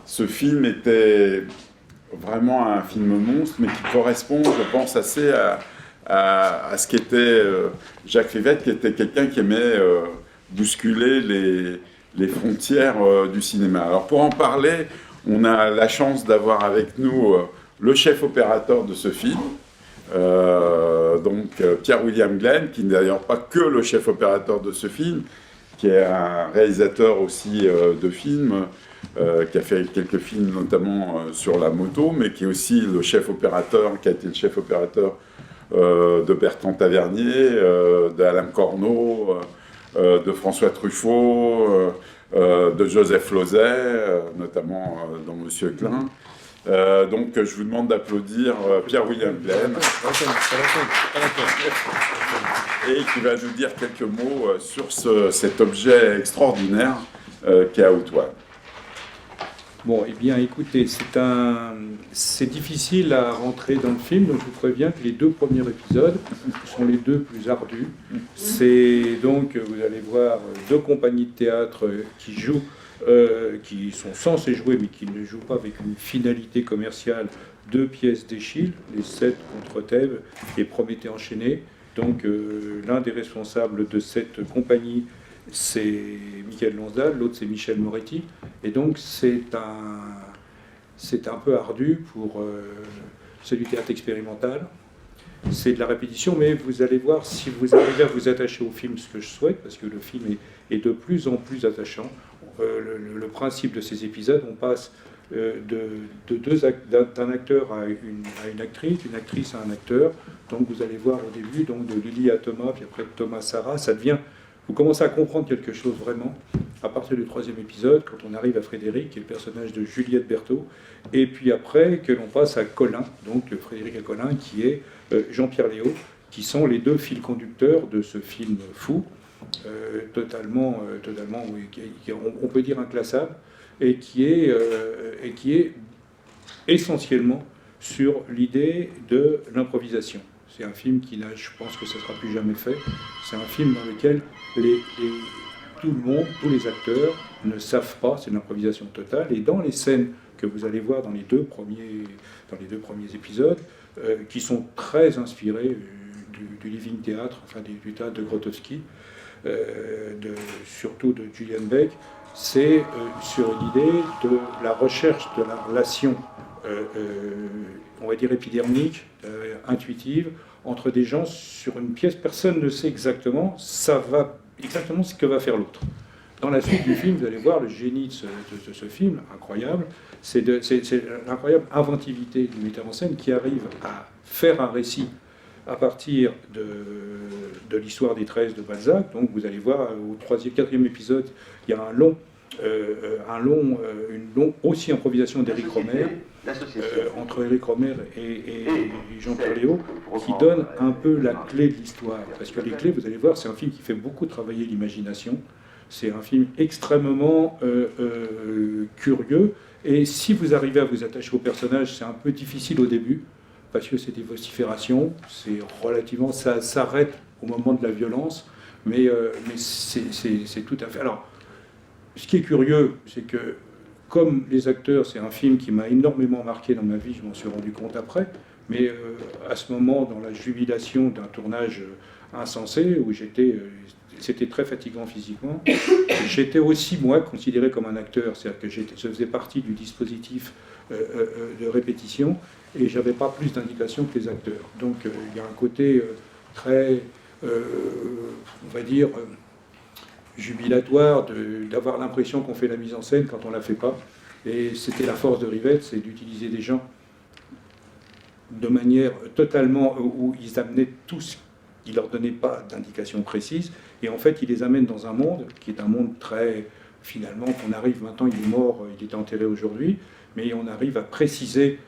Ce film était vraiment un film monstre, mais qui correspond, je pense, assez à ce qu'était Jacques Rivette, qui était quelqu'un qui aimait bousculer les frontières du cinéma. Alors pour en parler, on a la chance d'avoir avec nous le chef opérateur de ce film, Pierre-William Glenn, qui n'est d'ailleurs pas que le chef opérateur de ce film, qui est un réalisateur aussi de films, qui a fait quelques films notamment sur la moto, mais qui est aussi le chef opérateur, qui a été le chef opérateur de Bertrand Tavernier, d'Alain Corneau, de François Truffaut, de Joseph Lozay, notamment dans Monsieur Klein. Donc je vous demande d'applaudir Pierre-William Glenn et qui va nous dire quelques mots sur cet objet extraordinaire qu'est Out-One. Bon, eh bien, écoutez, c'est difficile à rentrer dans le film, donc je vous préviens que les deux premiers épisodes sont les deux plus ardus. C'est donc, vous allez voir, deux compagnies de théâtre qui jouent, qui sont censées jouer, mais qui ne jouent pas avec une finalité commerciale, deux pièces d'Échille, les 7 contre Thèbes et Prométhée enchaîné. Donc, l'un des responsables de cette compagnie, c'est Michael Lonsdal, l'autre c'est Michel Moretti, et donc c'est un peu ardu pour celui du théâtre expérimental. C'est de la répétition, mais vous allez voir, si vous arrivez à vous attacher au film, ce que je souhaite, parce que le film est de plus en plus attachant. Le principe de ces épisodes, on passe d'un acteur à une actrice, d'une actrice à un acteur. Donc vous allez voir au début donc de Lily à Thomas, puis après de Thomas à Sarah, ça devient... Vous commencez à comprendre quelque chose vraiment à partir du 3e épisode, quand on arrive à Frédéric, qui est le personnage de Juliette Berthaud, et puis après que l'on passe à Colin, donc Frédéric et Colin, qui est Jean-Pierre Léaud, qui sont les deux fils conducteurs de ce film fou, totalement, oui, on peut dire inclassable, et qui est essentiellement sur l'idée de l'improvisation. C'est un film qui n'a, je pense que ça ne sera plus jamais fait. C'est un film dans lequel tout le monde, tous les acteurs ne savent pas, c'est une improvisation totale. Et dans les scènes que vous allez voir dans les deux premiers épisodes, qui sont très inspirés du Living Theatre, enfin du théâtre de Grotowski, surtout de Julian Beck, c'est sur l'idée de la recherche de la relation, on va dire épidermique, intuitive, entre des gens sur une pièce. Personne ne sait exactement, exactement ce que va faire l'autre. Dans la suite du film, vous allez voir le génie de ce film, incroyable, c'est l'incroyable inventivité du metteur en scène qui arrive à faire un récit à partir de l'histoire des 13 de Balzac. Donc vous allez voir au 3e, 4e épisode, il y a une longue aussi improvisation d'Éric Rohmer, entre Éric Rohmer et Jean-Pierre Léaud, qui donne un peu la clé de l'histoire. Parce que les clés, vous allez voir, c'est un film qui fait beaucoup travailler l'imagination. C'est un film extrêmement curieux. Et si vous arrivez à vous attacher au personnage, c'est un peu difficile au début, parce que c'est des vociférations, c'est relativement... ça s'arrête au moment de la violence, mais c'est tout à fait... Alors, ce qui est curieux, c'est que, comme les acteurs, c'est un film qui m'a énormément marqué dans ma vie, je m'en suis rendu compte après, mais à ce moment, dans la jubilation d'un tournage insensé, où c'était très fatigant physiquement, j'étais aussi, moi, considéré comme un acteur, c'est-à-dire que je faisais partie du dispositif de répétition, et j'avais pas plus d'indications que les acteurs. Donc il y a un côté très, on va dire... jubilatoire d'avoir l'impression qu'on fait la mise en scène quand on ne la fait pas. Et c'était la force de Rivette, c'est d'utiliser des gens de manière totalement... où ils amenaient tous, ils ne leur donnaient pas d'indications précises, et en fait ils les amènent dans un monde qui est un monde très... Finalement, qu'on arrive maintenant, il est mort, il est enterré aujourd'hui, mais on arrive à préciser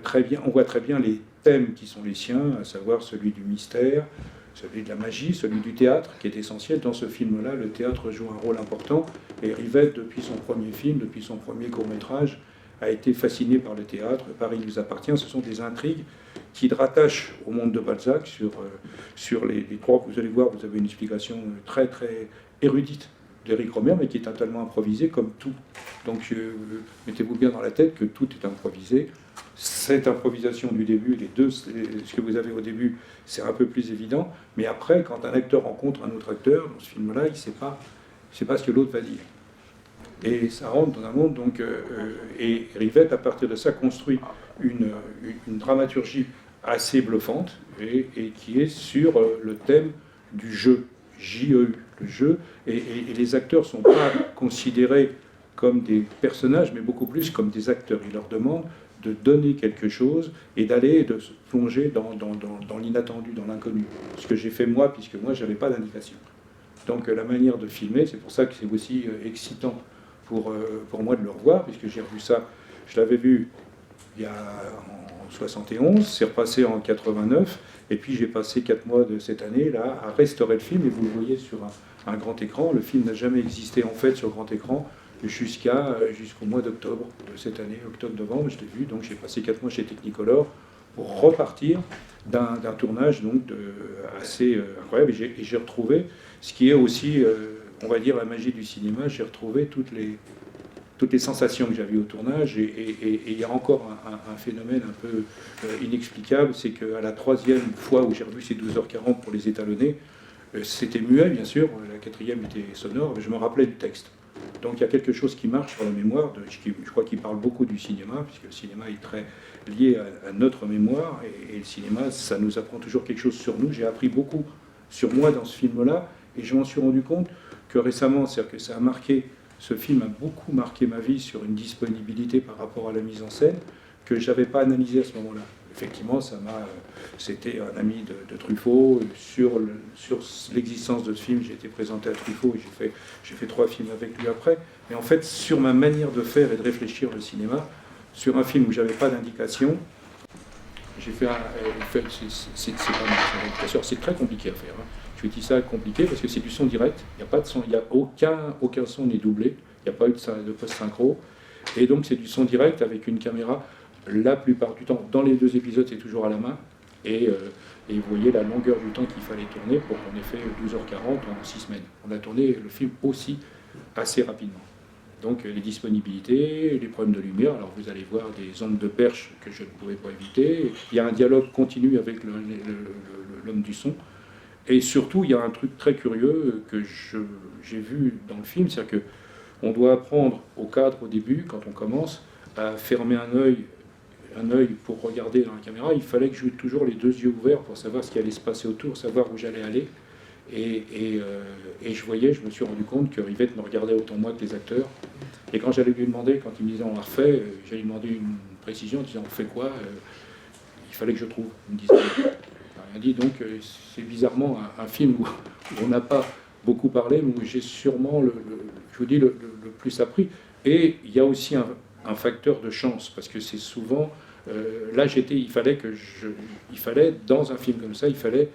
très bien, on voit très bien les thèmes qui sont les siens, à savoir celui du mystère, celui de la magie, celui du théâtre, qui est essentiel. Dans ce film-là, le théâtre joue un rôle important. Et Rivette, depuis son premier film, depuis son premier court-métrage, a été fasciné par le théâtre. Paris nous appartient. Ce sont des intrigues qui le rattachent au monde de Balzac sur les trois. Vous allez voir, vous avez une explication très, très érudite d'Éric Rohmer, mais qui est totalement improvisé comme tout. Donc mettez-vous bien dans la tête que tout est improvisé. Cette improvisation du début, les deux, ce que vous avez au début, c'est un peu plus évident, mais après, quand un acteur rencontre un autre acteur, dans ce film-là, il ne sait pas ce que l'autre va dire. Et ça rentre dans un monde, donc, et Rivette, à partir de ça, construit une dramaturgie assez bluffante, et qui est sur le thème du jeu, J-E-U, le jeu, et les acteurs ne sont pas considérés comme des personnages, mais beaucoup plus comme des acteurs. Il leur demande de donner quelque chose et d'aller de se plonger dans l'inattendu, dans l'inconnu. Ce que j'ai fait moi, puisque moi, je n'avais pas d'indication. Donc la manière de filmer, c'est pour ça que c'est aussi excitant pour moi de le revoir, puisque j'ai revu ça, je l'avais vu il y a en 71, c'est repassé en 89, et puis j'ai passé 4 mois de cette année là à restaurer le film, et vous le voyez sur un grand écran. Le film n'a jamais existé en fait sur grand écran jusqu'au mois d'octobre de cette année, octobre-novembre, je l'ai vu, donc j'ai passé 4 mois chez Technicolor pour repartir d'un tournage donc assez incroyable, et j'ai retrouvé ce qui est aussi, on va dire, la magie du cinéma. J'ai retrouvé toutes les sensations que j'avais au tournage, et il y a encore un phénomène un peu inexplicable, c'est qu'à la 3e fois où j'ai revu ces 12h40 pour les étalonner, c'était muet bien sûr, la 4e était sonore, mais je me rappelais du texte. Donc il y a quelque chose qui marche sur la mémoire, je crois qu'il parle beaucoup du cinéma, puisque le cinéma est très lié à notre mémoire, et le cinéma, ça nous apprend toujours quelque chose sur nous. J'ai appris beaucoup sur moi dans ce film-là, et je m'en suis rendu compte que récemment, c'est-à-dire que ça a marqué, ce film a beaucoup marqué ma vie sur une disponibilité par rapport à la mise en scène que je n'avais pas analysé à ce moment-là. Effectivement, c'était un ami de Truffaut. Sur l'existence de ce film, j'ai été présenté à Truffaut, et j'ai fait 3 films avec lui après. Mais en fait, sur ma manière de faire et de réfléchir le cinéma, sur un film où j'avais pas d'indication, j'ai fait c'est pas mal, c'est très compliqué à faire. Hein. Je dis ça compliqué parce que c'est du son direct, il n'y a pas de son, il n'y a aucun son n'est doublé, il n'y a pas eu de post-synchro, et donc c'est du son direct avec une caméra. La plupart du temps, dans les 2 épisodes, c'est toujours à la main, et vous voyez la longueur du temps qu'il fallait tourner pour qu'on ait fait 12h40 en 6 semaines. On a tourné le film aussi assez rapidement. Donc les disponibilités, les problèmes de lumière, alors vous allez voir des ondes de perche que je ne pouvais pas éviter, il y a un dialogue continu avec l'homme du son, et surtout il y a un truc très curieux que j'ai vu dans le film, c'est-à-dire qu'on doit apprendre au cadre au début, quand on commence, à fermer un œil pour regarder dans la caméra. Il fallait que j'aie toujours les 2 yeux ouverts pour savoir ce qui allait se passer autour, savoir où j'allais aller. Et je me suis rendu compte que Rivette me regardait autant moi que les acteurs. Et quand j'allais lui demander, quand il me disait on l'a refait, j'allais lui demander une précision en disant on fait quoi, il fallait que je trouve. Il me disait rien dit. Donc c'est bizarrement un film où on n'a pas beaucoup parlé, mais où j'ai sûrement je vous dis, le plus appris. Et il y a aussi un facteur de chance, parce que c'est souvent là il fallait dans un film comme ça, il fallait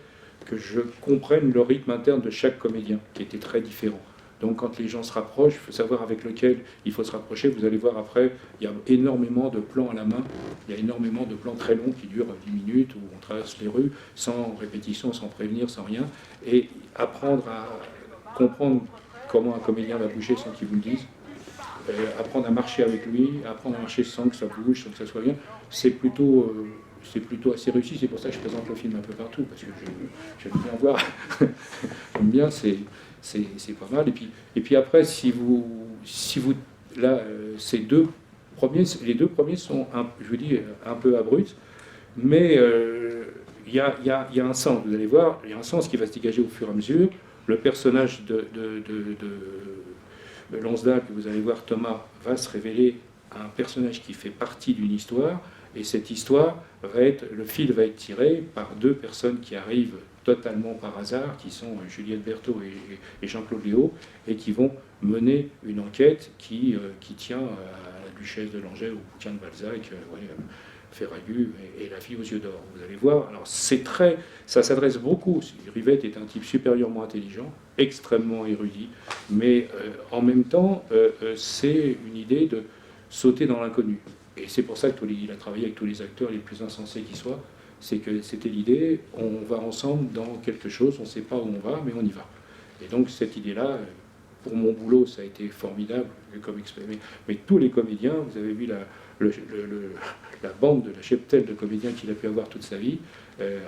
que je comprenne le rythme interne de chaque comédien, qui était très différent. Donc quand les gens se rapprochent, il faut savoir avec lequel il faut se rapprocher. Vous allez voir après, il y a énormément de plans à la main, il y a énormément de plans très longs qui durent 10 minutes, où on traverse les rues sans répétition, sans prévenir, sans rien, et apprendre à comprendre comment un comédien va bouger sans qu'il vous le dise, apprendre à marcher avec lui, apprendre à marcher sans que ça bouge, sans que ça soit bien, c'est plutôt assez réussi. C'est pour ça que je présente le film un peu partout, parce que j'aime bien voir. J'aime bien, c'est pas mal. Et puis après, si vous là, les 2 premiers sont, je vous dis, un peu abrupts, mais il y a un sens. Vous allez voir, il y a un sens qui va se dégager au fur et à mesure. Le personnage de Lonsdale, que vous allez voir, Thomas, va se révéler un personnage qui fait partie d'une histoire, et cette histoire le fil va être tiré par 2 personnes qui arrivent totalement par hasard, qui sont Juliette Berthaud et Jean-Claude Léaud, et qui vont mener une enquête qui tient à la Duchesse de Langeais, au bouquin de Balzac, Ferragus et La fille aux yeux d'or. Vous allez voir, alors ça s'adresse beaucoup. Rivette est un type supérieurement intelligent, extrêmement érudit, mais en même temps, c'est une idée de sauter dans l'inconnu. Et c'est pour ça qu'il a travaillé avec tous les acteurs les plus insensés qui soient. C'est que c'était l'idée, on va ensemble dans quelque chose, on ne sait pas où on va, mais on y va. Et donc cette idée-là, pour mon boulot, ça a été formidable comme expérience. Mais tous les comédiens, vous avez vu la bande de la cheptelle de comédiens qu'il a pu avoir toute sa vie,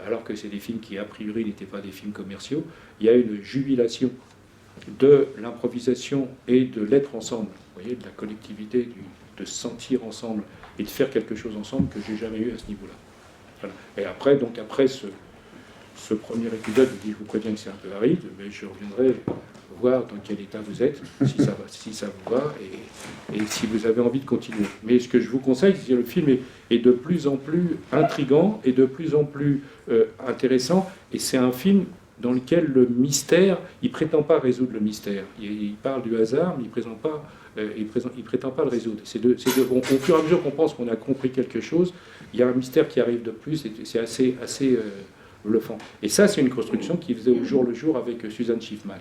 alors que c'est des films qui, a priori, n'étaient pas des films commerciaux. Il y a une jubilation de l'improvisation et de l'être ensemble, vous voyez, de la collectivité, de se sentir ensemble et de faire quelque chose ensemble que j'ai jamais eu à ce niveau-là. Voilà. Et après, ce premier épisode, je vous préviens que c'est un peu aride, mais je reviendrai voir dans quel état vous êtes, si ça vous va, et si vous avez envie de continuer. Mais ce que je vous conseille, c'est que le film est de plus en plus intriguant et de plus en plus intéressant, et c'est un film dans lequel le mystère, il prétend pas résoudre le mystère. Il parle du hasard, mais il prétend pas le résoudre. Au fur et à mesure qu'on pense qu'on a compris quelque chose, il y a un mystère qui arrive de plus, et c'est assez bluffant. Et ça, c'est une construction qui faisait au jour le jour avec Susan Schiffman.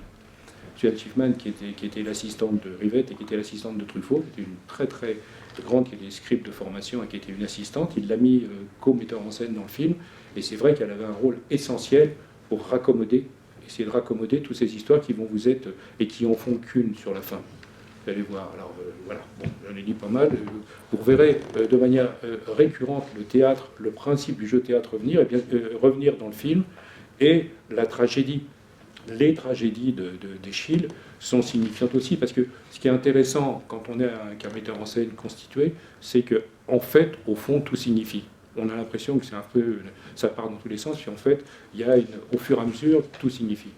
Susan Schiffman, qui était l'assistante de Rivette et qui était l'assistante de Truffaut, qui était une très très grande, qui était script de formation et qui était une assistante. Il l'a mis co-metteur en scène dans le film, et c'est vrai qu'elle avait un rôle essentiel pour essayer de raccommoder toutes ces histoires qui vont vous être, et qui en font qu'une sur la fin. Vous allez voir. Alors voilà, bon, j'en ai dit pas mal. Vous verrez de manière récurrente le théâtre, le principe du jeu théâtre revenir dans le film, et la tragédie. Les tragédies d'Eschyle sont signifiantes aussi, parce que ce qui est intéressant quand on est un metteur en scène constitué, c'est que en fait, au fond, tout signifie. On a l'impression que c'est un peu, ça part dans tous les sens, puis en fait, au fur et à mesure, tout signifie.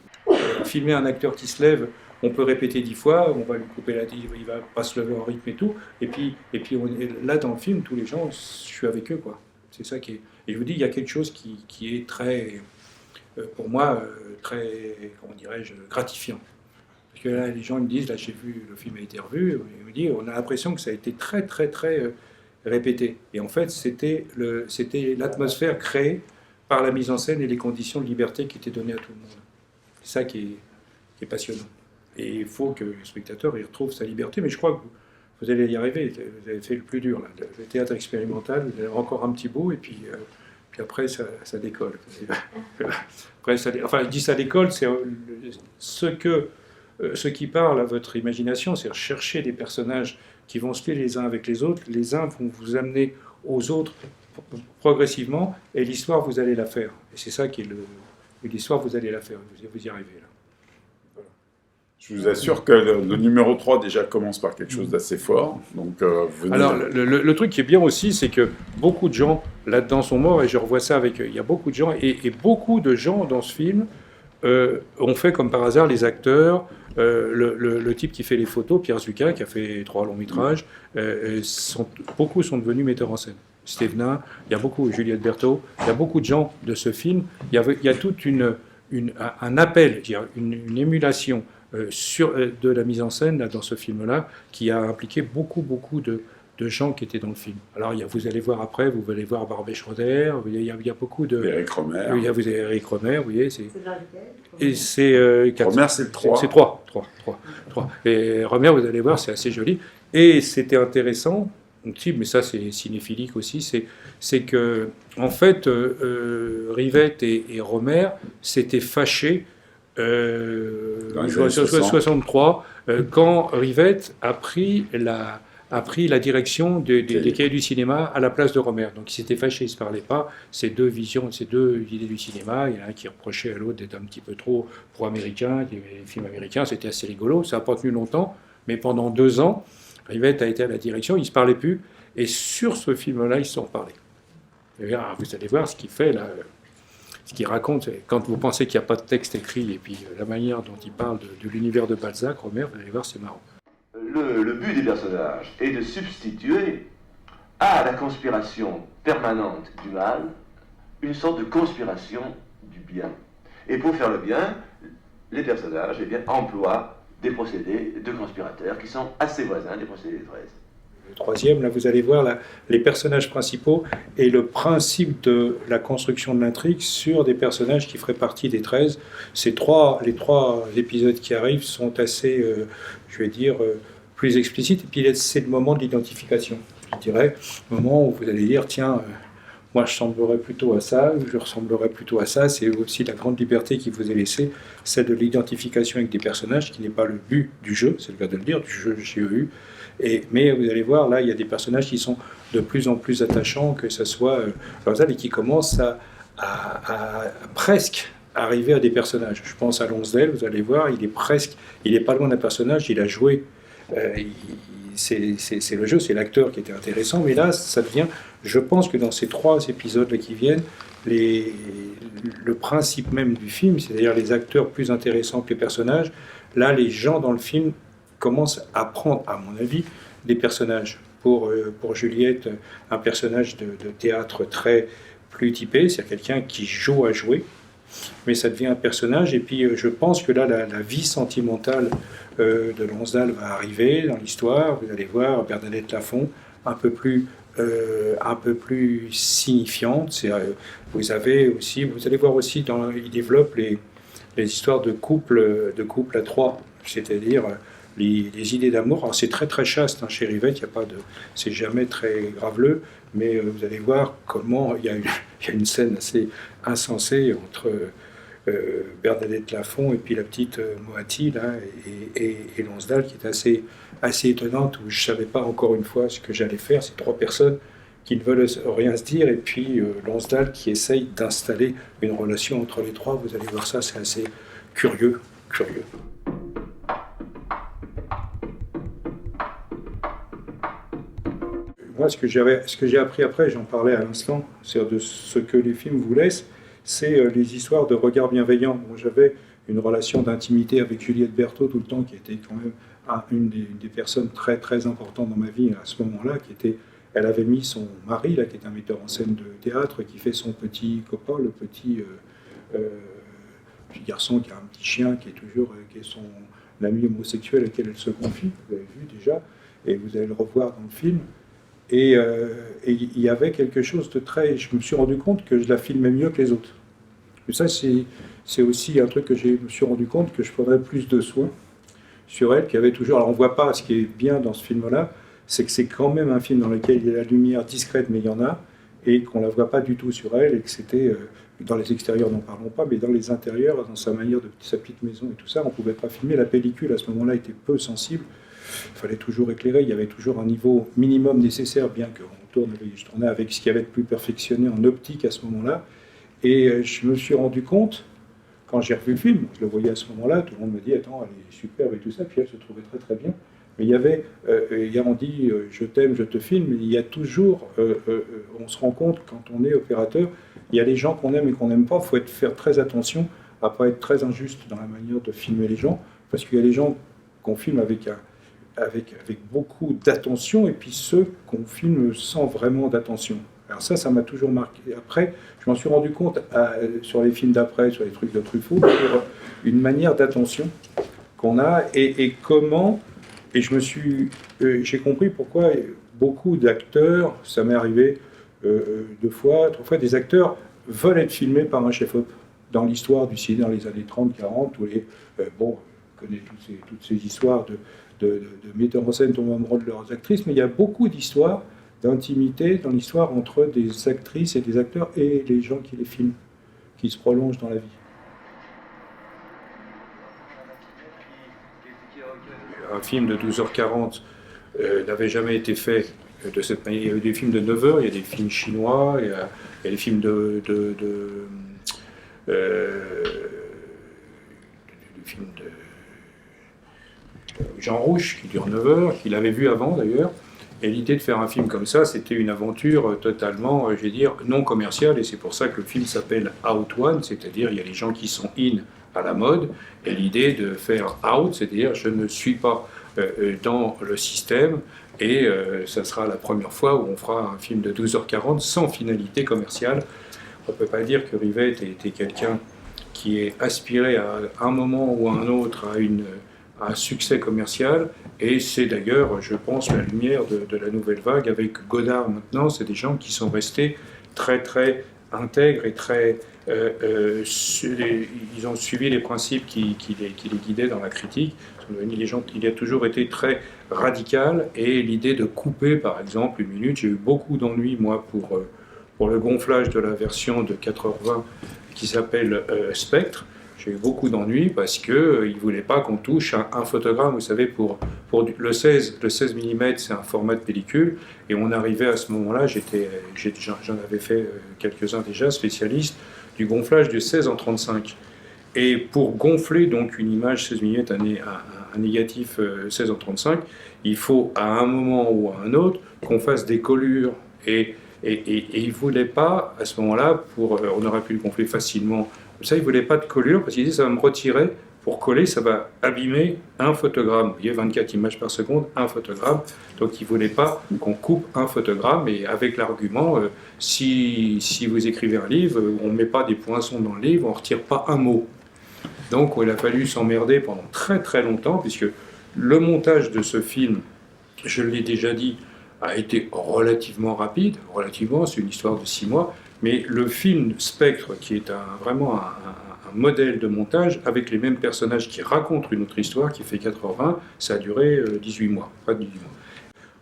Filmer un acteur qui se lève, on peut répéter 10 fois, on va lui couper la tête, il va pas se lever en rythme et tout, et puis là dans le film, tous les gens, je suis avec eux, quoi. C'est ça qui est. Et je vous dis, il y a quelque chose qui est très, pour moi, très, comment dirais-je, gratifiant. Parce que là, les gens me disent, là j'ai vu, le film a été revu, ils me disent, on a l'impression que ça a été très très très répété. Et en fait, c'était l'atmosphère créée par la mise en scène et les conditions de liberté qui étaient données à tout le monde. C'est ça qui est passionnant. Et il faut que le spectateur y retrouve sa liberté, mais je crois que vous allez y arriver. Vous avez fait le plus dur, là. Le théâtre expérimental, vous avez encore un petit bout, et puis après, ça décolle. Après, enfin, je dis ça décolle, c'est ce qui parle à votre imagination, c'est chercher des personnages qui vont se lier les uns avec les autres. Les uns vont vous amener aux autres progressivement, et l'histoire, vous allez la faire. Et c'est ça qui est l'histoire, vous allez la faire. Vous y arrivez, là. Voilà. Je vous assure que le numéro 3 déjà commence par quelque chose d'assez fort. Donc, alors, le truc qui est bien aussi, c'est que beaucoup de gens là-dedans sont morts, et je revois ça avec... Il y a beaucoup de gens, et beaucoup de gens dans ce film ont fait comme par hasard les acteurs, le type qui fait les photos, Pierre Zucca, qui a fait 3 longs métrages, beaucoup sont devenus metteurs en scène. Stévenin, il y a beaucoup, Juliette Berthaud, il y a beaucoup de gens de ce film. Il y a tout un appel, une émulation de la mise en scène là, dans ce film-là, qui a impliqué beaucoup de gens qui étaient dans le film. Alors vous allez voir après, vous allez voir Barbet Schroeder, il y a beaucoup de... Éric Rohmer. Vous avez Éric Rohmer, vous voyez, c'est... Et Rohmer, c'est le 3. C'est 3. Et Rohmer, vous allez voir, c'est assez joli. Et c'était intéressant, mais ça c'est cinéphilique aussi, c'est que, en fait, Rivette et Rohmer s'étaient fâchés en 1963, quand Rivette a pris la direction des cahiers du cinéma à la place de Rohmer. Donc ils s'étaient fâchés, ils ne se parlaient pas. Ces deux visions, ces deux idées du cinéma, il y en a un qui reprochait à l'autre d'être un petit peu trop pro-américain, les films américains, c'était assez rigolo. Ça n'a pas tenu longtemps, mais pendant 2 ans, Rivette a été à la direction, ils ne se parlaient plus, et sur ce film-là, ils se sont reparlés. Et bien, vous allez voir ce qu'il fait là. Ce qu'il raconte, quand vous pensez qu'il n'y a pas de texte écrit, et puis la manière dont il parle de l'univers de Balzac, Rohmer, vous allez voir, c'est marrant. Le but des personnages est de substituer à la conspiration permanente du mal une sorte de conspiration du bien. Et pour faire le bien, les personnages emploient des procédés de conspirateurs qui sont assez voisins des procédés des 13. Le 3e, là, vous allez voir les personnages principaux et le principe de la construction de l'intrigue sur des personnages qui feraient partie des 13. Les 3 épisodes qui arrivent sont assez, je vais dire, plus explicites. Et puis c'est le moment de l'identification. Je dirais, le moment où vous allez dire, tiens, moi je ressemblerais plutôt à ça, je ressemblerais plutôt à ça. C'est aussi la grande liberté qui vous est laissée, celle de l'identification avec des personnages, qui n'est pas le but du jeu, c'est le cas de le dire, du jeu GEU. Mais vous allez voir, là, il y a des personnages qui sont de plus en plus attachants, que ce soit et qui commencent à presque arriver à des personnages. Je pense à Lonsdale, vous allez voir, il est pas loin d'un personnage, il a joué. C'est le jeu, c'est l'acteur qui était intéressant, mais là, ça devient, je pense que dans ces 3 épisodes-là qui viennent, le principe même du film, c'est-à-dire les acteurs plus intéressants que les personnages, là, les gens dans le film commencent à prendre, à mon avis, des personnages. Pour Juliette, un personnage de théâtre très plus typé, c'est quelqu'un qui joue à jouer, mais ça devient un personnage. Et puis je pense que là, la vie sentimentale de Lonsdale va arriver dans l'histoire. Vous allez voir Bernadette Lafont un peu plus signifiante. Vous allez voir aussi, il développe les histoires de couple à 3, c'est-à-dire les idées d'amour. Alors c'est très très chaste chez Rivette, c'est jamais très graveleux, mais vous allez voir comment il y a une scène assez insensée entre Bernadette Lafont et puis la petite Moati là, et Lonsdale, qui est assez étonnante, où je savais pas encore une fois ce que j'allais faire. Ces 3 personnes qui ne veulent rien se dire, et puis Lonsdale qui essaye d'installer une relation entre les 3. Vous allez voir ça, c'est assez curieux. Moi, ce que j'ai appris après, j'en parlais à l'instant, c'est de ce que les films vous laissent, c'est les histoires de regard bienveillant. Moi, j'avais une relation d'intimité avec Juliette Berthaud tout le temps, qui était quand même une des personnes très très importantes dans ma vie à ce moment-là, elle avait mis son mari, là, qui est un metteur en scène de théâtre, qui fait son petit copain, le petit garçon qui a un petit chien, qui est son ami homosexuel auquel elle se confie, vous l'avez vu déjà, et vous allez le revoir dans le film. Et il y avait quelque chose de très... Je me suis rendu compte que je la filmais mieux que les autres. Et ça, c'est aussi un truc que je me suis rendu compte, que je prendrais plus de soin sur elle, qui avait toujours... Alors on ne voit pas, ce qui est bien dans ce film-là, c'est que c'est quand même un film dans lequel il y a la lumière discrète, mais il y en a, et qu'on ne la voit pas du tout sur elle, et que c'était... dans les extérieurs, n'en parlons pas, mais dans les intérieurs, dans sa manière de sa petite maison et tout ça, on ne pouvait pas filmer. La pellicule, à ce moment-là, était peu sensible. Il fallait toujours éclairer, il y avait toujours un niveau minimum nécessaire, bien je tournais avec ce qu'il y avait de plus perfectionné en optique à ce moment-là. Et je me suis rendu compte, quand j'ai revu le film, je le voyais à ce moment-là, tout le monde me dit « Attends, elle est superbe et tout ça », puis elle se trouvait très très bien. Mais il y avait, hier on dit « Je t'aime, je te filme », mais il y a toujours, on se rend compte quand on est opérateur, il y a les gens qu'on aime et qu'on n'aime pas, il faut faire très attention à ne pas être très injuste dans la manière de filmer les gens, parce qu'il y a les gens qu'on filme avec beaucoup d'attention, et puis ceux qu'on filme sans vraiment d'attention. Alors ça m'a toujours marqué. Après, je m'en suis rendu compte sur les films d'après, sur les trucs de Truffaut, sur une manière d'attention qu'on a, et comment, et j'ai compris pourquoi beaucoup d'acteurs, ça m'est arrivé 2 fois, 3 fois, des acteurs veulent être filmés par un chef-op. Dans l'histoire du cinéma, dans les années 30-40, où on connaît toutes ces histoires de metteurs en scène tombant amoureux de leurs actrices, mais il y a beaucoup d'histoires d'intimité dans l'histoire entre des actrices et des acteurs et les gens qui les filment, qui se prolongent dans la vie. Un film de 12h40 n'avait jamais été fait de cette manière. Il y a eu des films de 9h, il y a des films chinois, il y a des films de Jean Rouch, qui dure 9 heures, qu'il avait vu avant d'ailleurs. Et l'idée de faire un film comme ça, c'était une aventure totalement, je vais dire, non commerciale. Et c'est pour ça que le film s'appelle Out One, c'est-à-dire il y a les gens qui sont in à la mode. Et l'idée de faire out, c'est-à-dire je ne suis pas dans le système. Et ça sera la première fois où on fera un film de 12h40 sans finalité commerciale. On ne peut pas dire que Rivette était quelqu'un qui est aspiré à un moment ou à un autre à un succès commercial, et c'est d'ailleurs, je pense, la lumière de la nouvelle vague avec Godard maintenant. C'est des gens qui sont restés très très intègres et très... ils ont suivi les principes qui les guidaient dans la critique. Il a toujours été très radical, et l'idée de couper par exemple une minute, j'ai eu beaucoup d'ennuis moi pour le gonflage de la version de 4h20 qui s'appelle Spectre. J'ai eu beaucoup d'ennuis parce qu'il ne voulait pas qu'on touche un photogramme. Vous savez, pour le 16 mm, c'est un format de pellicule. Et on arrivait à ce moment-là, j'en avais fait quelques-uns déjà, spécialistes, du gonflage du 16 en 35. Et pour gonfler donc une image 16 mm, un négatif 16 en 35, il faut à un moment ou à un autre qu'on fasse des collures. Et il ne voulait pas, à ce moment-là, on aurait pu le gonfler facilement. Ça, il ne voulait pas de collure parce qu'il disait ça va me retirer. Pour coller, ça va abîmer un photogramme. Vous voyez, 24 images par seconde, un photogramme. Donc il ne voulait pas qu'on coupe un photogramme. Et avec l'argument, si vous écrivez un livre, on ne met pas des poinçons dans le livre, on ne retire pas un mot. Donc il a fallu s'emmerder pendant très très longtemps, puisque le montage de ce film, je l'ai déjà dit, a été relativement rapide. Relativement, c'est une histoire de 6 mois. Mais le film Spectre, qui est vraiment un modèle de montage, avec les mêmes personnages qui racontent une autre histoire, qui fait 4h20, ça a duré 18 mois, près de 18 mois.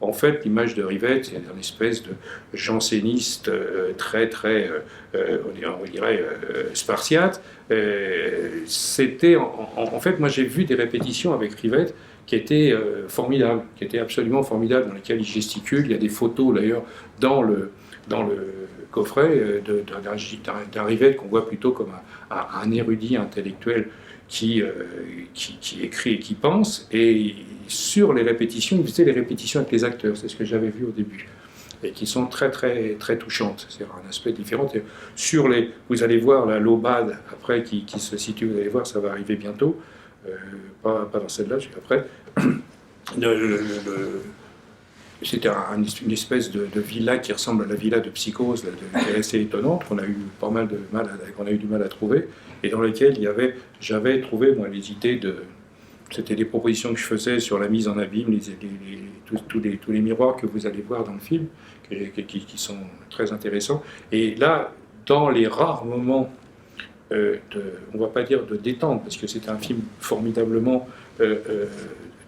En fait, l'image de Rivette, c'est une espèce de janséniste très, on dirait, spartiate. C'était, en fait, moi j'ai vu des répétitions avec Rivette qui étaient formidables, qui étaient absolument formidables, dans lesquelles il gesticule. Il y a des photos d'ailleurs dans le coffret d'un Rivette qu'on voit plutôt comme un érudit intellectuel qui écrit et qui pense. Et sur les répétitions, il faisait les répétitions avec les acteurs, c'est ce que j'avais vu au début, et qui sont très très très touchantes. C'est un aspect différent. Vous allez voir la l'aubade après qui se situe, vous allez voir, ça va arriver bientôt, pas dans celle-là, après. C'était une espèce de villa qui ressemble à la villa de Psychose, qui est assez étonnante, qu'on a eu du mal à trouver, et dans laquelle j'avais trouvé les idées c'était des propositions que je faisais sur la mise en abîme, tous les miroirs que vous allez voir dans le film, qui sont très intéressants. Et là, dans les rares moments on ne va pas dire de détente, parce que c'est un film formidablement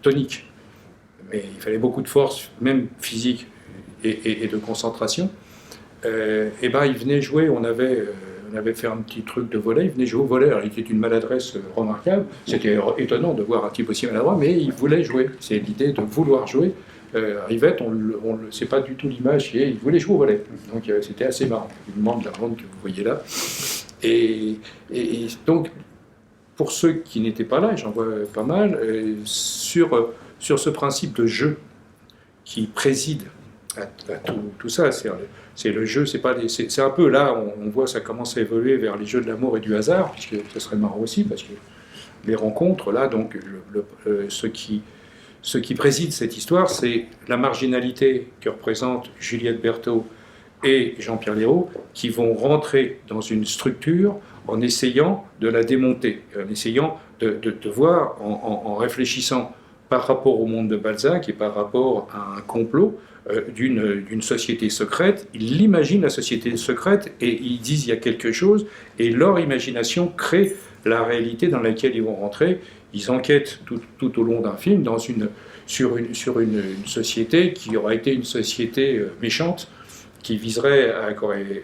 tonique, mais il fallait beaucoup de force, même physique et de concentration. Et ben, il venait jouer, on avait fait un petit truc de volley, il venait jouer au volley, alors il était d'une maladresse remarquable, c'était étonnant de voir un type aussi maladroit, mais il voulait jouer, c'est l'idée de vouloir jouer. Rivette, c'est pas du tout l'image, il voulait jouer au volley, donc c'était assez marrant, une membre de la ronde que vous voyez là. Et donc, pour ceux qui n'étaient pas là, et j'en vois pas mal, sur ce principe de jeu qui préside à tout ça, c'est le jeu, c'est un peu là, on voit ça commence à évoluer vers les jeux de l'amour et du hasard, puisque ce serait marrant aussi, parce que les rencontres, là, donc, ce qui préside cette histoire, c'est la marginalité que représentent Juliette Berthaud et Jean-Pierre Léraud, qui vont rentrer dans une structure en essayant de la démonter, en essayant de voir, en réfléchissant par rapport au monde de Balzac et par rapport à un complot d'une société secrète. Ils l'imaginent, la société secrète, et ils disent il y a quelque chose, et leur imagination crée la réalité dans laquelle ils vont rentrer. Ils enquêtent tout au long d'un film sur une société qui aura été une société méchante, qui viserait qui aurait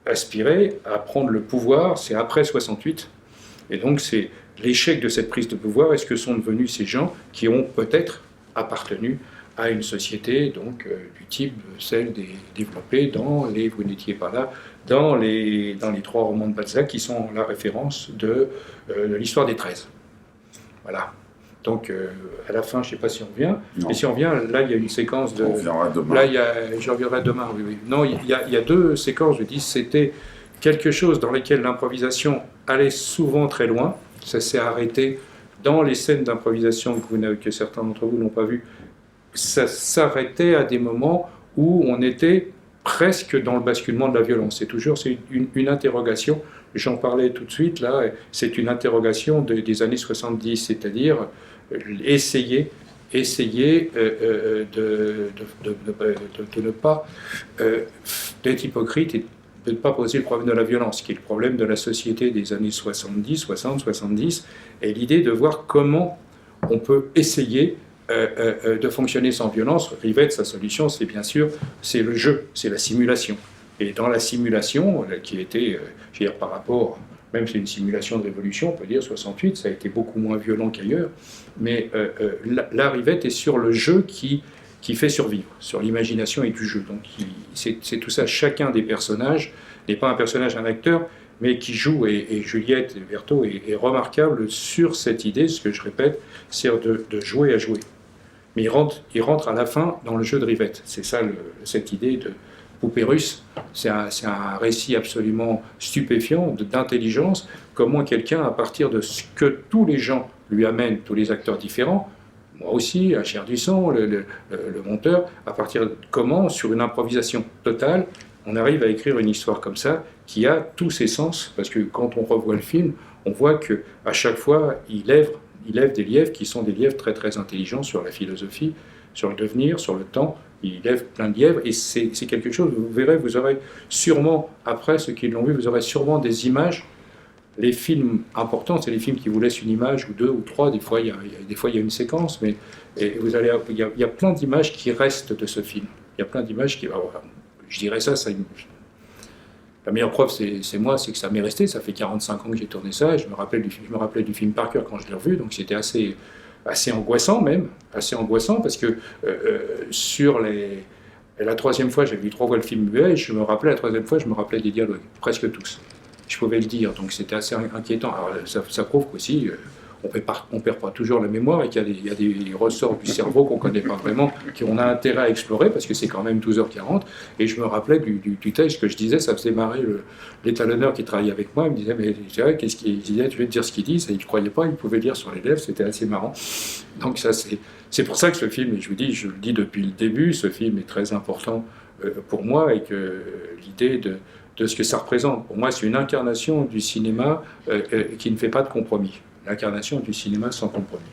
aspiré à prendre le pouvoir, c'est après 68. Et donc c'est l'échec de cette prise de pouvoir, est-ce que sont devenus ces gens qui ont peut-être appartenu à une société donc du type celle développée dans les, vous n'étiez pas là, dans les 3 romans de Balzac qui sont la référence de l'histoire des 13. Voilà. Donc, à la fin, je ne sais pas si on revient. Non. Et si on revient, là, il y a une séquence de... On reviendra demain. Là, je reviendrai demain, oui. Non, il y a 2 séquences, je dis, c'était quelque chose dans lesquelles l'improvisation allait souvent très loin. Ça s'est arrêté dans les scènes d'improvisation que certains d'entre vous n'ont pas vues. Ça s'arrêtait à des moments où on était presque dans le basculement de la violence. C'est une interrogation. J'en parlais tout de suite, là. C'est une interrogation des années 70, c'est-à-dire essayer de ne pas d'être hypocrite et de ne pas poser le problème de la violence, qui est le problème de la société des années 70, et l'idée de voir comment on peut essayer de fonctionner sans violence. Rivette, sa solution, c'est bien sûr, c'est le jeu, c'est la simulation. Et dans la simulation, qui était, je veux dire, par rapport, même c'est une simulation de révolution, on peut dire 68, ça a été beaucoup moins violent qu'ailleurs, mais la Rivette est sur le jeu qui fait survivre, sur l'imagination et du jeu. Donc c'est tout ça, chacun des personnages n'est pas un personnage, un acteur, mais qui joue, et Juliette et Berthaud est remarquable sur cette idée, ce que je répète, c'est de jouer à jouer. Mais il rentre à la fin dans le jeu de Rivette. C'est ça, cette idée de poupée russe. C'est un récit absolument stupéfiant d'intelligence. Comment quelqu'un, à partir de ce que tous les gens lui amènent, tous les acteurs différents, moi aussi, un Chair du Sang, le monteur, à partir de comment, sur une improvisation totale, on arrive à écrire une histoire comme ça, qui a tous ses sens, parce que quand on revoit le film, on voit qu'à chaque fois, il lève des lièvres qui sont des lièvres très très intelligents sur la philosophie, sur le devenir, sur le temps. Il lève plein de lièvres, et c'est quelque chose, vous verrez, vous aurez sûrement, après ceux qui l'ont vu, vous aurez sûrement des images. Les films importants, c'est les films qui vous laissent une image, ou deux, ou trois, des fois il y a une séquence, mais il y a plein d'images qui restent de ce film. Il y a plein d'images qui... Je dirais ça, la meilleure preuve, c'est moi, c'est que ça m'est resté. Ça fait 45 ans que j'ai tourné ça, et je me rappelais du film par cœur quand je l'ai revu, donc c'était assez angoissant même, assez angoissant, parce que la troisième fois, j'ai vu 3 fois le film muet, et la troisième fois, je me rappelais des dialogues, presque tous. Je pouvais le dire, donc c'était assez inquiétant. Alors ça prouve qu'aussi, on perd pas toujours la mémoire, et qu'il y a des ressorts du cerveau qu'on ne connaît pas vraiment, qu'on a intérêt à explorer, parce que c'est quand même 12h40. Et je me rappelais du texte que je disais, ça faisait marrer l'étalonneur qui travaillait avec moi. Il me disait, mais qu'est-ce qu'il disait, tu veux te dire ce qu'il dit, et il ne croyait pas, il pouvait lire sur les lèvres, c'était assez marrant. Donc ça, c'est pour ça que ce film, et je le dis depuis le début, ce film est très important pour moi, et que l'idée de ce que ça représente, pour moi, c'est une incarnation du cinéma qui ne fait pas de compromis. L'incarnation du cinéma sans compromis.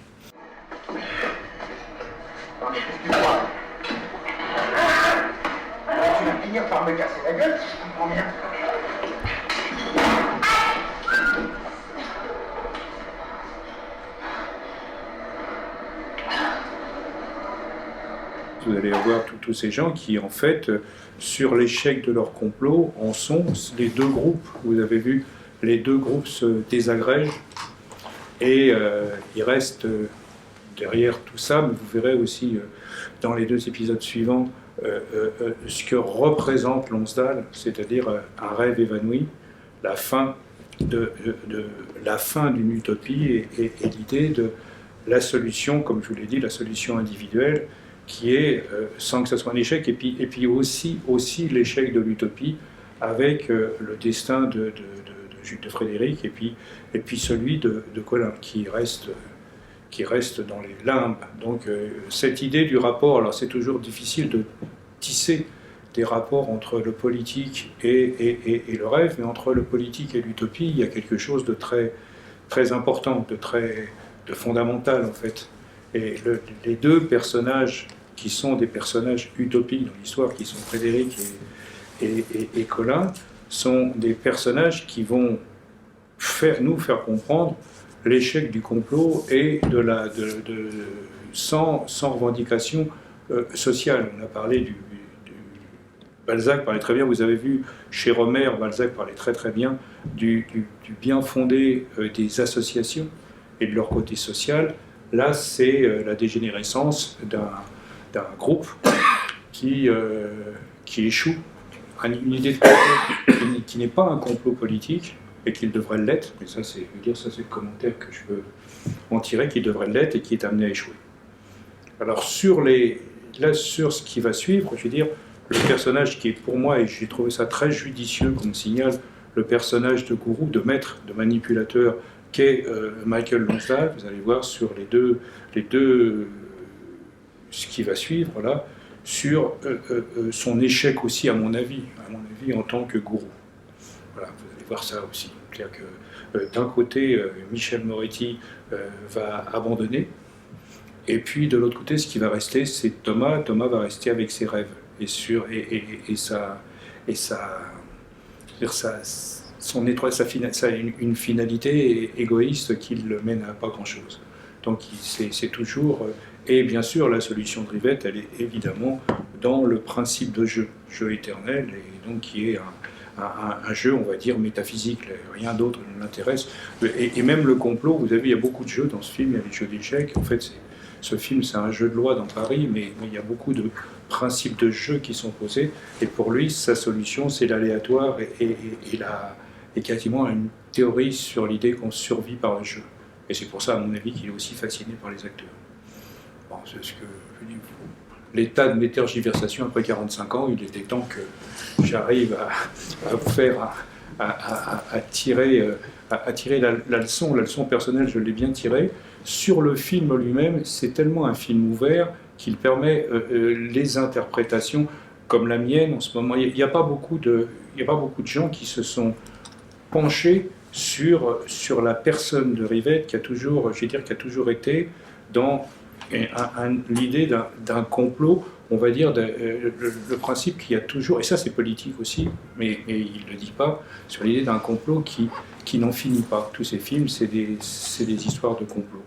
Excuse-moi. Tu vas finir par me casser la gueule si je comprends bien. Vous allez avoir tous ces gens qui, en fait, sur l'échec de leur complot, en sont les deux groupes. Vous avez vu, les deux groupes se désagrègent. Et il reste derrière tout ça, mais vous verrez aussi dans les 2 épisodes suivants ce que représente Lonsdale, c'est-à-dire un rêve évanoui, la fin d'une utopie et l'idée de la solution, comme je vous l'ai dit, la solution individuelle, qui est, sans que ce soit un échec, et puis aussi l'échec de l'utopie avec le destin de Frédéric, et puis celui de Colin, qui reste dans les limbes. Donc cette idée du rapport, alors c'est toujours difficile de tisser des rapports entre le politique et le rêve, mais entre le politique et l'utopie, il y a quelque chose de très, très important, de fondamental en fait. Et les deux personnages qui sont des personnages utopiques dans l'histoire, qui sont Frédéric et Colin, sont des personnages qui vont nous faire comprendre l'échec du complot et sans revendication sociale. On a parlé Balzac parlait très bien, vous avez vu chez Romer, Balzac parlait très très bien du bien fondé des associations et de leur côté social. Là, c'est la dégénérescence d'un groupe qui échoue. Une idée de complot qui n'est pas un complot politique, et qu'il devrait l'être, mais ça c'est le commentaire que je veux en tirer, qu'il devrait l'être et qui est amené à échouer. Alors sur ce qui va suivre, je veux dire, le personnage qui est pour moi, et j'ai trouvé ça très judicieux qu'on signale, le personnage de gourou, de maître, de manipulateur, qu'est Michael Lonsdale, vous allez voir sur les deux ce qui va suivre là, sur son échec aussi, à mon avis, en tant que gourou. Voilà, vous allez voir ça aussi. C'est-à-dire que d'un côté, Michel Moretti va abandonner, et puis de l'autre côté, ce qui va rester, c'est Thomas. Thomas va rester avec ses rêves et ça a une finalité égoïste qui le mène à pas grand-chose. Donc c'est toujours Et bien sûr, la solution de Rivette, elle est évidemment dans le principe de jeu éternel, et donc qui est un jeu, on va dire, métaphysique, rien d'autre ne l'intéresse. Et même le complot, vous avez, il y a beaucoup de jeux dans ce film, il y a des jeux d'échecs, en fait, ce film, c'est un jeu de loi dans Paris, mais il y a beaucoup de principes de jeu qui sont posés, et pour lui, sa solution, c'est l'aléatoire et quasiment une théorie sur l'idée qu'on survit par le jeu. Et c'est pour ça, à mon avis, qu'il est aussi fasciné par les acteurs. Bon, c'est ce que je dis. L'état de mes tergiversations après 45 ans, il était temps que j'arrive à faire, à tirer la leçon personnelle, je l'ai bien tirée. Sur le film lui-même, c'est tellement un film ouvert qu'il permet les interprétations comme la mienne en ce moment. Il n'y a pas beaucoup de gens qui se sont penchés sur la personne de Rivette qui a toujours, je vais dire, qui a toujours été dans l'idée d'un complot, on va dire, le principe qu'il y a toujours, et ça c'est politique aussi, mais il ne le dit pas, sur l'idée d'un complot qui n'en finit pas. Tous ces films, c'est des histoires de complot.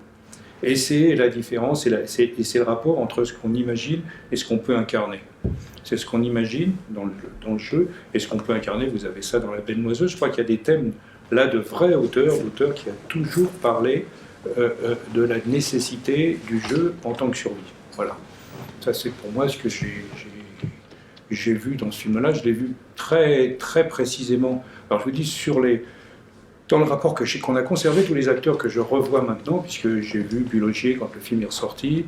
Et c'est la différence, et c'est le rapport entre ce qu'on imagine et ce qu'on peut incarner. C'est ce qu'on imagine dans le jeu, et ce qu'on peut incarner. Vous avez ça dans La Belle Noiseuse. Je crois qu'il y a des thèmes là de vrais auteurs, d'auteurs qui a toujours parlé de la nécessité du jeu en tant que survie. Voilà. Ça, c'est pour moi ce que j'ai vu dans ce film-là. Je l'ai vu très, très précisément. Alors, je vous dis, dans le rapport qu'on a conservé tous les acteurs que je revois maintenant, puisque j'ai vu Bulogier quand le film est ressorti,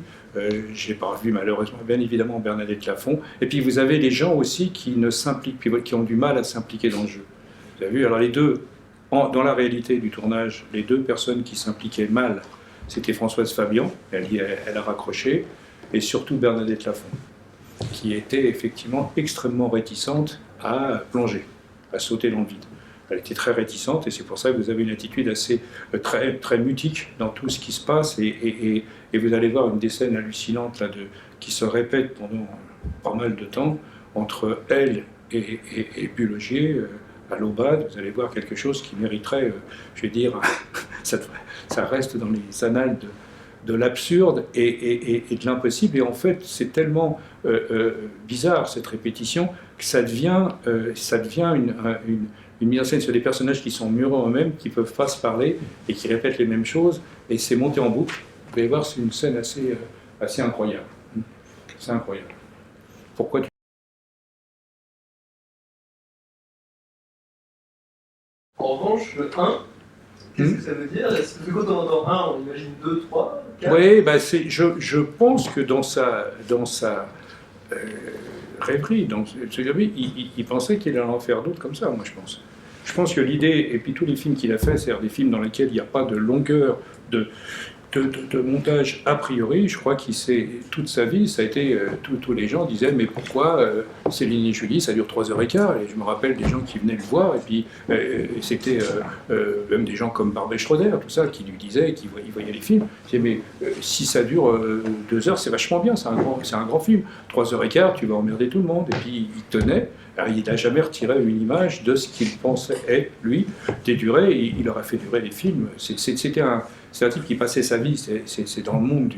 j'ai pas vu malheureusement, bien évidemment, Bernadette Lafont, et puis vous avez les gens aussi qui ne s'impliquent, qui ont du mal à s'impliquer dans le jeu. Vous avez vu, alors les deux, dans la réalité du tournage, les deux personnes qui s'impliquaient mal, c'était Françoise Fabian, elle a raccroché, et surtout Bernadette Lafont, qui était effectivement extrêmement réticente à plonger, à sauter dans le vide. Elle était très réticente, et c'est pour ça que vous avez une attitude assez très, très mutique dans tout ce qui se passe, et vous allez voir une des scènes hallucinantes là, qui se répète pendant pas mal de temps entre elle et Bulogier, à l'Aubade. Vous allez voir quelque chose qui mériterait, je vais dire, ça reste dans les annales de l'absurde et de l'impossible, et en fait c'est tellement bizarre cette répétition que ça devient une mise en scène sur des personnages qui sont mûrs en eux-mêmes, qui ne peuvent pas se parler et qui répètent les mêmes choses, et c'est monté en boucle. Vous allez voir, c'est une scène assez incroyable. C'est incroyable. Pourquoi En revanche, le 1, qu'est-ce que ça veut dire? Est-ce que quand on entend 1, on imagine 2, 3, 4? Oui, bah je pense que dans sa rêverie, il pensait qu'il allait en faire d'autres comme ça, moi je pense. Je pense que l'idée, et puis tous les films qu'il a fait, c'est-à-dire des films dans lesquels il n'y a pas de longueur de montage a priori, je crois qu'il s'est, toute sa vie, ça a été, tous les gens disaient, mais pourquoi Céline et Julie, ça dure 3h15, et je me rappelle des gens qui venaient le voir, et puis c'était même des gens comme Barbet Schroeder, tout ça, qui lui disaient, qui voyaient les films, ils disaient, mais si ça dure 2 heures, c'est vachement bien, c'est un grand film, 3h15, tu vas emmerder tout le monde, et puis il tenait. Alors, il n'a jamais retiré une image de ce qu'il pensait être, lui, des durées, et il aurait fait durer les films. C'est un type qui passait sa vie, c'est dans le monde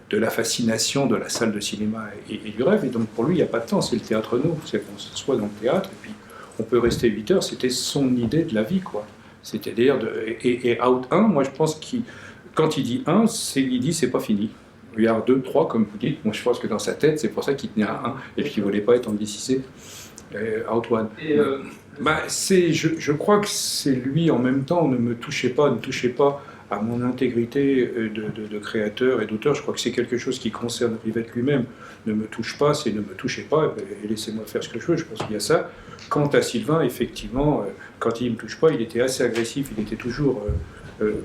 de la fascination de la salle de cinéma et du rêve, et donc pour lui, il n'y a pas de temps, c'est le théâtre nous, c'est qu'on soit dans le théâtre, et puis on peut rester 8 heures, c'était son idée de la vie, quoi. C'est-à-dire, et Out 1, moi je pense qu'il, quand il dit 1, il dit c'est pas fini. Il y a 2, 3, comme vous dites, moi je pense que dans sa tête, c'est pour ça qu'il tenait à 1, et puis qu'il ne voulait pas être anglicisé. Out One. Je crois que c'est lui en même temps, ne touchez pas à mon intégrité de créateur et d'auteur. Je crois que c'est quelque chose qui concerne Rivette lui-même. Ne me touche pas, c'est ne me touchez pas, et laissez-moi faire ce que je veux. Je pense qu'il y a ça. Quant à Sylvain, effectivement, quand il ne me touche pas, il était assez agressif, il était toujours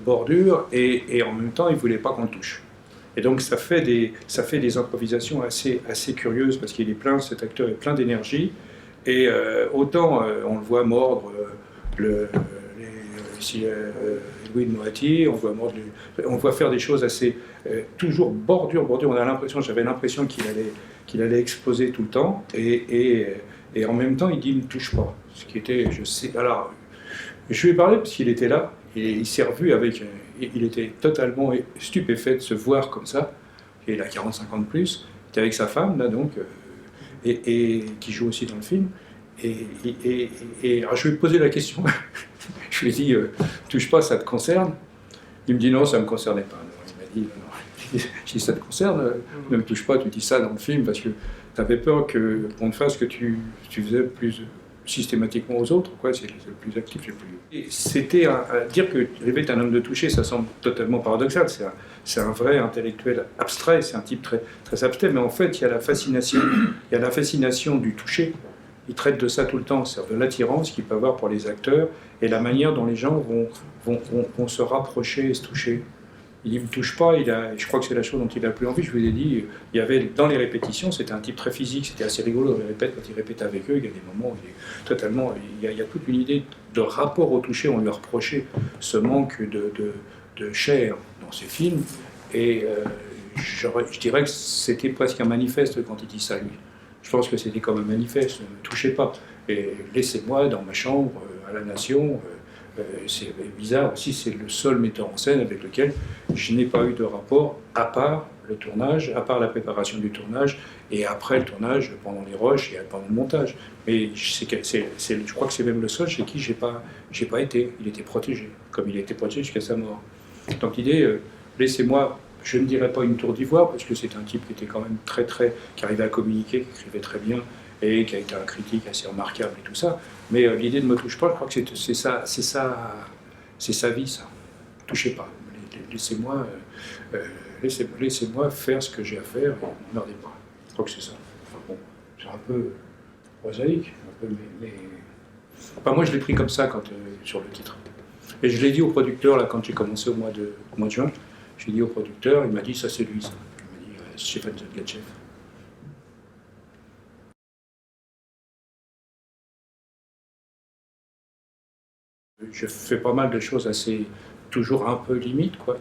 bordure, et en même temps, il ne voulait pas qu'on le touche. Et donc ça fait des improvisations assez curieuses, parce qu'il est plein, cet acteur est plein d'énergie. Et autant on le voit mordre Louis de Moitié, on le voit faire des choses assez toujours bordure. J'avais l'impression qu'il allait exploser tout le temps, et en même temps il dit il ne touche pas. Ce qui était, je sais. Alors je lui ai parlé parce qu'il était là, et il s'est revu avec, il était totalement stupéfait de se voir comme ça. et il a 45 ans de plus, il était avec sa femme, là, donc, et qui joue aussi dans le film. Et alors, je lui ai posé la question, je lui ai dit, touche pas, ça te concerne? Il me dit non, ça ne me concernait pas. Alors, il m'a dit, non. Si ça te concerne, ne me touche pas, tu dis ça dans le film, parce que tu avais peur qu'on te fasse ce que tu faisais plus systématiquement aux autres, quoi. C'est le plus actif, le plus... Et c'était dire que Rivet est un homme de toucher, ça semble totalement paradoxal, c'est un vrai intellectuel abstrait, c'est un type très, très abstrait, mais en fait, il y a la fascination du toucher. Il traite de ça tout le temps, c'est-à-dire de l'attirance qu'il peut avoir pour les acteurs et la manière dont les gens vont se rapprocher et se toucher. Il ne me touche pas, je crois que c'est la chose dont il a le plus envie. Je vous ai dit, il y avait dans les répétitions, c'était un type très physique, c'était assez rigolo dans les répètes, quand il répétait avec eux, il y a des moments où il y a toute une idée de rapport au toucher, on lui a reproché ce manque de chair dans ses films, et je dirais que c'était presque un manifeste quand il dit ça, lui. Je pense que c'était comme un manifeste, ne me touchez pas, et laissez-moi dans ma chambre, à la Nation. C'est bizarre aussi, c'est le seul metteur en scène avec lequel je n'ai pas eu de rapport, à part le tournage, à part la préparation du tournage, et après le tournage, pendant les rushs et pendant le montage. Mais je crois que c'est même le seul chez qui j'ai pas été. Il était protégé, comme il a été protégé jusqu'à sa mort. Donc l'idée, laissez-moi, je ne dirais pas une tour d'ivoire, parce que c'est un type qui était quand même qui arrivait à communiquer, qui écrivait très bien, et qui a été un critique assez remarquable et tout ça. Mais l'idée ne me touche pas, je crois que c'est sa vie, ça. Touchez pas. Laissez-moi faire ce que j'ai à faire, et ne merdez pas. Je crois que c'est ça. Enfin bon, c'est un peu prosaïque, mais... Enfin, moi je l'ai pris comme ça sur le titre. Et je l'ai dit au producteur, là, quand j'ai commencé au mois de juin, j'ai dit au producteur, il m'a dit ça c'est lui, ça. Il m'a dit Stéphane Zadgatchev. Je fais pas mal de choses toujours un peu limites, quoi,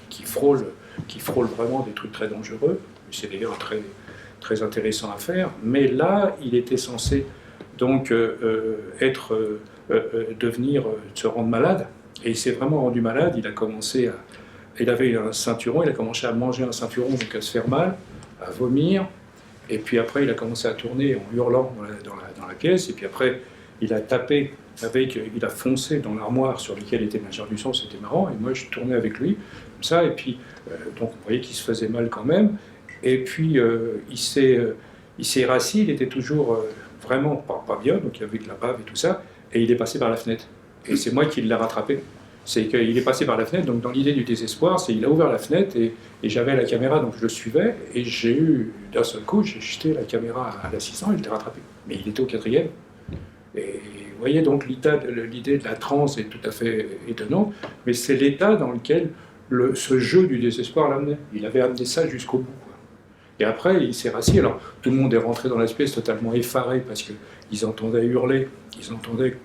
qui frôlent vraiment des trucs très dangereux. C'est d'ailleurs très, très intéressant à faire. Mais là, il était censé donc se rendre malade. Et il s'est vraiment rendu malade. Il avait un ceinturon, il a commencé à manger un ceinturon, donc à se faire mal, à vomir. Et puis après, il a commencé à tourner en hurlant dans la pièce. Et puis après, il a tapé il a foncé dans l'armoire sur laquelle était l'ingénieur du son, c'était marrant, et moi je tournais avec lui, comme ça, et puis donc on voyait qu'il se faisait mal quand même, et puis il s'est rassis, il était toujours vraiment pas bien, donc il y avait de la bave et tout ça, et il est passé par la fenêtre, et c'est moi qui l'ai rattrapé. C'est qu'il est passé par la fenêtre, donc dans l'idée du désespoir, c'est qu'il a ouvert la fenêtre, et j'avais la caméra, donc je le suivais, et j'ai eu, d'un seul coup, j'ai jeté la caméra à l'assistant, et je l'ai rattrapé. Mais il était au 4e. Et vous voyez, donc l'idée de la transe est tout à fait étonnante, mais c'est l'état dans lequel ce jeu du désespoir l'amenait. Il avait amené ça jusqu'au bout, quoi. Et après, il s'est rassis. Alors, tout le monde est rentré dans la pièce totalement effaré parce qu'ils entendaient hurler, ils entendaient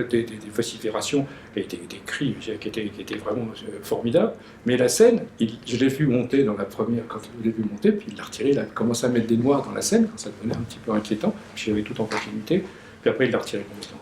des vociférations et des cris qui étaient vraiment formidables. Mais la scène, je l'ai vu monter dans la première, quand je l'ai vu monter, puis il l'a retiré, il a commencé à mettre des noirs dans la scène, quand ça devenait un petit peu inquiétant, puis j'avais tout en continuité. Puis après, il l'a retiré complètement.